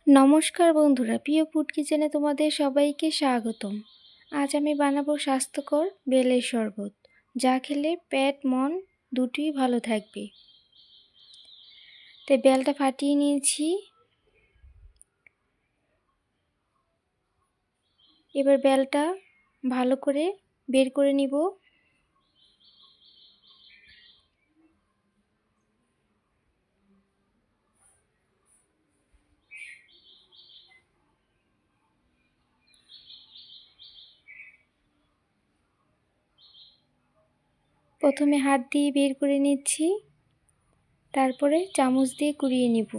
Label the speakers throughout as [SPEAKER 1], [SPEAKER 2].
[SPEAKER 1] নমস্কার বন্ধুরা, প্রিয় ফুড কিচেনে তোমাদের সবাইকে স্বাগতম। আজ আমি বানাবো স্বাস্থ্যকর বেলের শরবত, যা খেলে পেট মন দুটোই ভালো থাকবে। তাই বেলটা ফাটিয়ে নিয়েছি। এবার বেলটা ভালো করে বের করে নিব। প্রথমে হাত দিয়ে বের করে নিচ্ছি, তারপরে চামচ দিয়ে কুড়িয়ে নিব।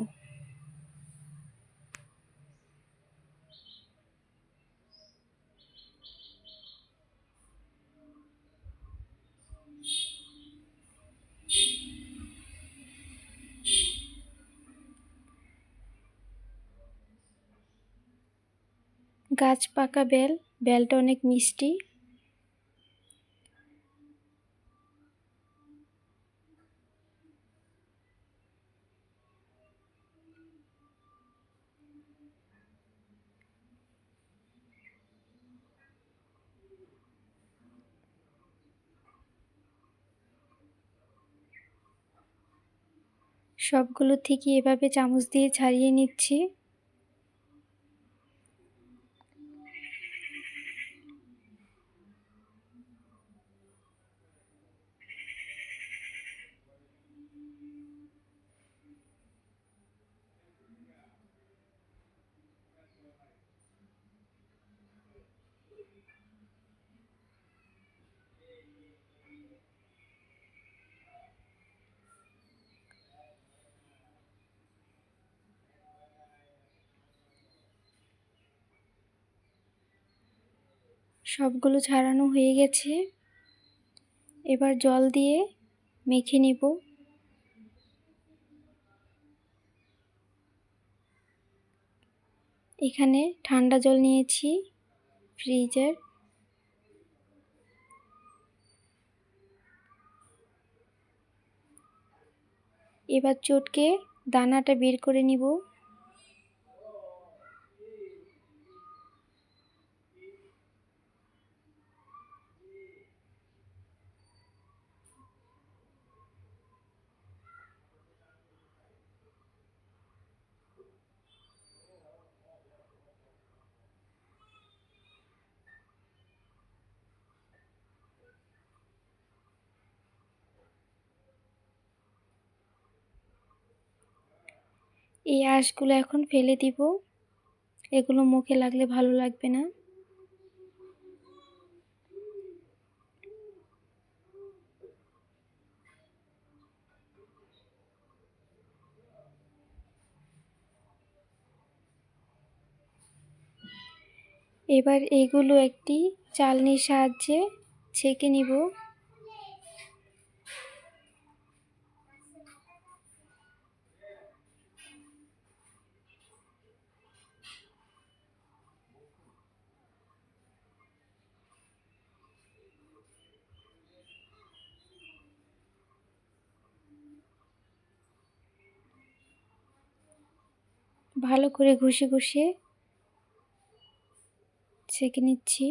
[SPEAKER 1] গাছ পাকা বেলটা অনেক মিষ্টি। সবগুলো থেকে এভাবে চামচ দিয়ে ছাড়িয়ে নিচ্ছি। সবগুলো ছাড়ানো হয়ে গেছে। এবার জল দিয়ে মেখে নিব। এখানে ঠান্ডা জল নিয়েছি ফ্রিজের। এবার চটকে দানাটা বের করে নিব। এই আঁশগুলো এখন ফেলে দিব, এগুলো মুখে লাগলে ভালো লাগবে না। এবার এগুলো একটি চালনির সাহায্যে ছেঁকে নিব। ভালো করে ঘষে ঘষে ছেঁকে নিচ্ছি।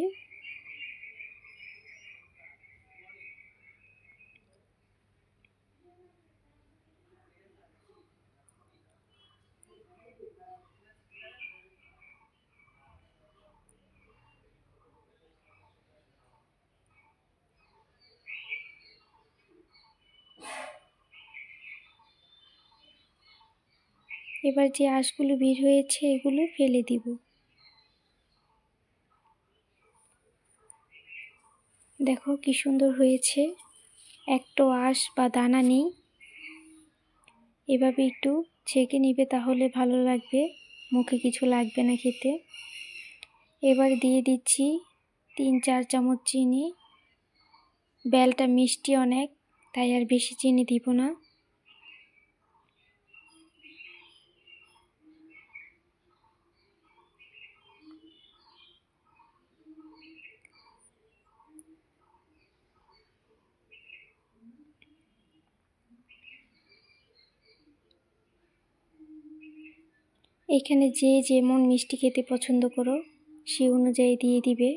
[SPEAKER 1] এবার যে আঁশগুলো বের হয়েছে এগুলো ফেলে দিব। দেখো কি সুন্দর হয়েছে, একটু আঁশ বা দানা নেই। এভাবে একটু ছেঁকে নিবে, তাহলে ভালো লাগবে, মুখে কিছু লাগবে না খেতে। এবার দিয়ে দিচ্ছি 3-4 চামচ চিনি। বেলটা মিষ্টি অনেক, তাই আর বেশি চিনি দিব না। এখানে যে যেমন মিষ্টি খেতে পছন্দ করো সেই অনুযায়ী দিয়ে দিবে।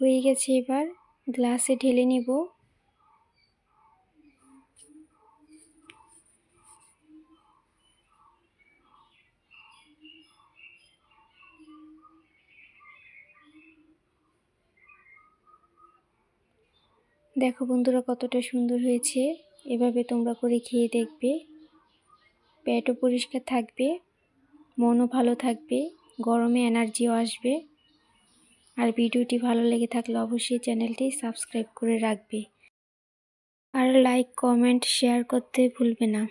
[SPEAKER 1] হয়ে গেছে, এবার গ্লাসে ঢেলে নেব। দেখো বন্ধুরা কতটা সুন্দর হয়েছে। এভাবে তোমরা করে খেয়ে দেখবে, পেটও পরিষ্কার থাকবে, মনও ভালো থাকবে, গরমে এনার্জিও আসবে। আর ভিডিওটি ভালো লেগে থাকলে অবশ্যই চ্যানেলটি সাবস্ক্রাইব করে রাখবে, আর লাইক কমেন্ট শেয়ার করতে ভুলবে না।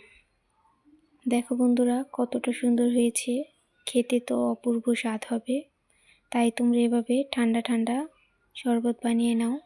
[SPEAKER 1] দেখো বন্ধুরা কতটা সুন্দর হয়েছে, খেতে তো অপূর্ব স্বাদ হবে। তাই তোমরা এভাবে ঠান্ডা ঠান্ডা শরবত বানিয়ে নাও।